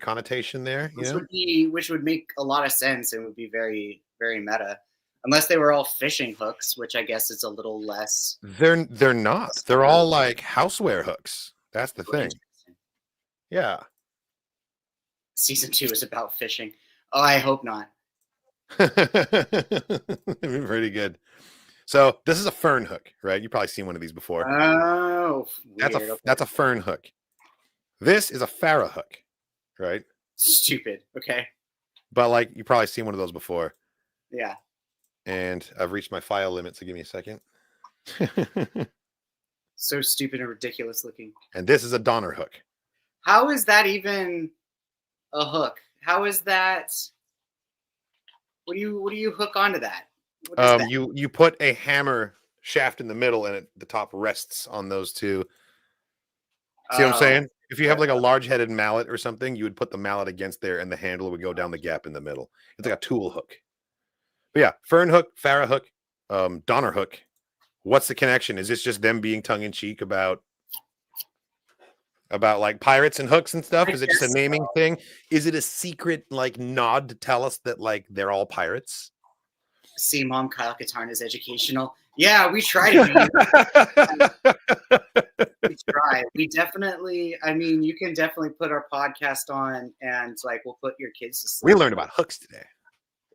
connotation there? Which would make a lot of sense and would be very, very meta. Unless they were all fishing hooks, which I guess is a little less. They're not. They're all like houseware hooks. That's the thing. Yeah. Season 2 is about fishing. Oh, I hope not. Pretty good. So this is a Fern hook, right? You've probably seen one of these before. Oh, weird. That's a Fern hook. This is a Farah hook, right? Stupid. Okay. But like you've probably seen one of those before. Yeah. And I've reached my file limit, so give me a second. So stupid and ridiculous looking. And this is a Donner hook. How is that even a hook? How is that What do you hook onto that? What is that? You put a hammer shaft in the middle, and the top rests on those two. See what I'm saying? If you have like a large-headed mallet or something, you would put the mallet against there, and the handle would go down the gap in the middle. It's like a tool hook. But yeah, Fern hook, Farrah hook, Donner hook. What's the connection? Is this just them being tongue-in-cheek about like pirates and hooks and stuff? Is it just a naming thing? Is it a secret like nod to tell us that like they're all pirates? See, Mom, Kyle Katarn is educational. Yeah, we try to be. We try. We definitely. I mean, you can definitely put our podcast on, and like we'll put your kids to sleep. We learned about hooks today.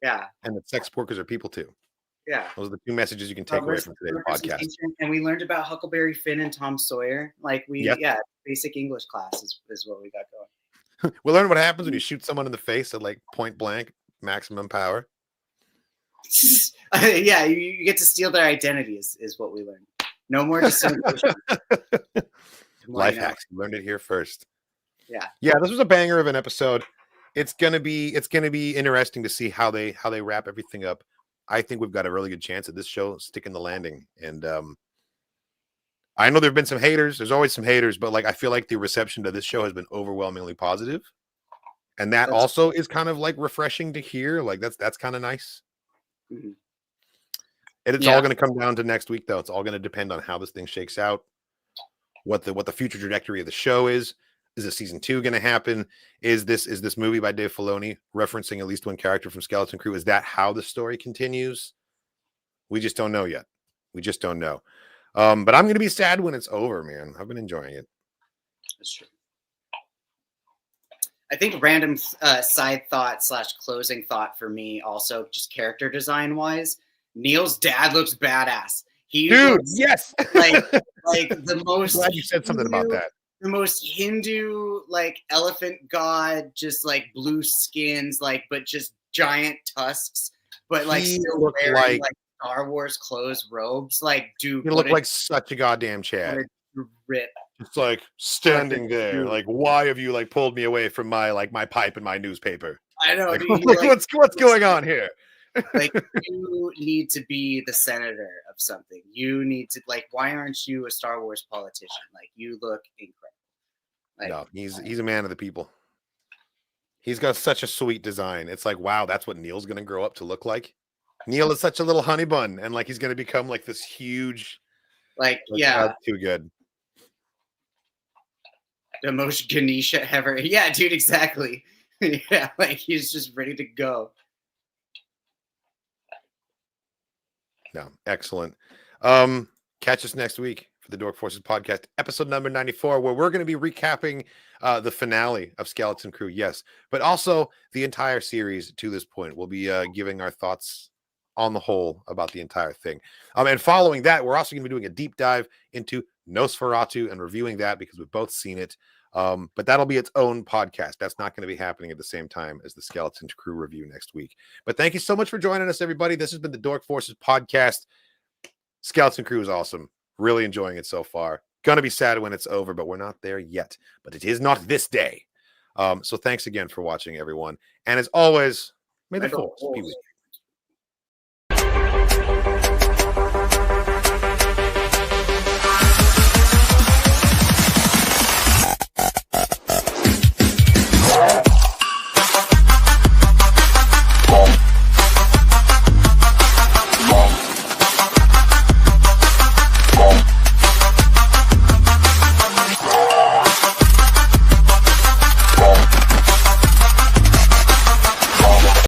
Yeah, and that sex workers are people too. Yeah, those are the two messages you can take away from today's podcast. And we learned about Huckleberry Finn and Tom Sawyer. Like basic English class is what we got going. We learned what happens when you shoot someone in the face at like point blank, maximum power. Yeah, you get to steal their identity is what we learned. No more disintegration. Life hacks. You learned it here first. Yeah. This was a banger of an episode. It's gonna be interesting to see how they wrap everything up. I think we've got a really good chance at this show sticking the landing. And I know there have been some haters. There's always some haters, but like I feel like the reception to this show has been overwhelmingly positive. And that's also is kind of like refreshing to hear. Like that's kind of nice. Mm-hmm. And it's all going to come down to next week, though. It's all going to depend on how this thing shakes out, what the future trajectory of the show is. Is a season 2 going to happen? Is this movie by Dave Filoni referencing at least one character from Skeleton Crew? Is that how the story continues? We just don't know yet. We just don't know. But I'm going to be sad when it's over, man. I've been enjoying it. That's true. I think random side thought / closing thought for me also, just character design wise, Neil's dad looks badass. Yes. like the most. Glad you said something about that. The most Hindu like elephant god, just like blue skins, like but just giant tusks, but like still wearing like Star Wars clothes, robes. Like, dude, you look like such a goddamn Chad. Rip. It's like standing there, like, why have you like pulled me away from my pipe and my newspaper? I know. Like, what's going on here? Like, you need to be the senator of something. You need to why aren't you a Star Wars politician? Like, you look incredible. Like, no, he's a man of the people. He's got such a sweet design. It's like, wow, that's what Neil's gonna grow up to look like. Neil is such a little honey bun, and like he's gonna become like this huge, too good. The most Ganesha ever. Yeah, dude, exactly. Yeah, like he's just ready to go. No, excellent. Catch us next week for the Dork Forces podcast, episode number 94, where we're going to be recapping the finale of Skeleton Crew, yes, but also the entire series to this point. We'll be giving our thoughts on the whole about the entire thing. And following that, we're also going to be doing a deep dive into Nosferatu and reviewing that because we've both seen it. But that'll be its own podcast. That's not going to be happening at the same time as the Skeleton Crew review next week. But thank you so much for joining us, everybody. This has been the Dork Forces podcast. Skeleton Crew is awesome. Really enjoying it so far. Gonna be sad when it's over, but we're not there yet. But it is not this day. So thanks again for watching, everyone. And as always, may the force be with you.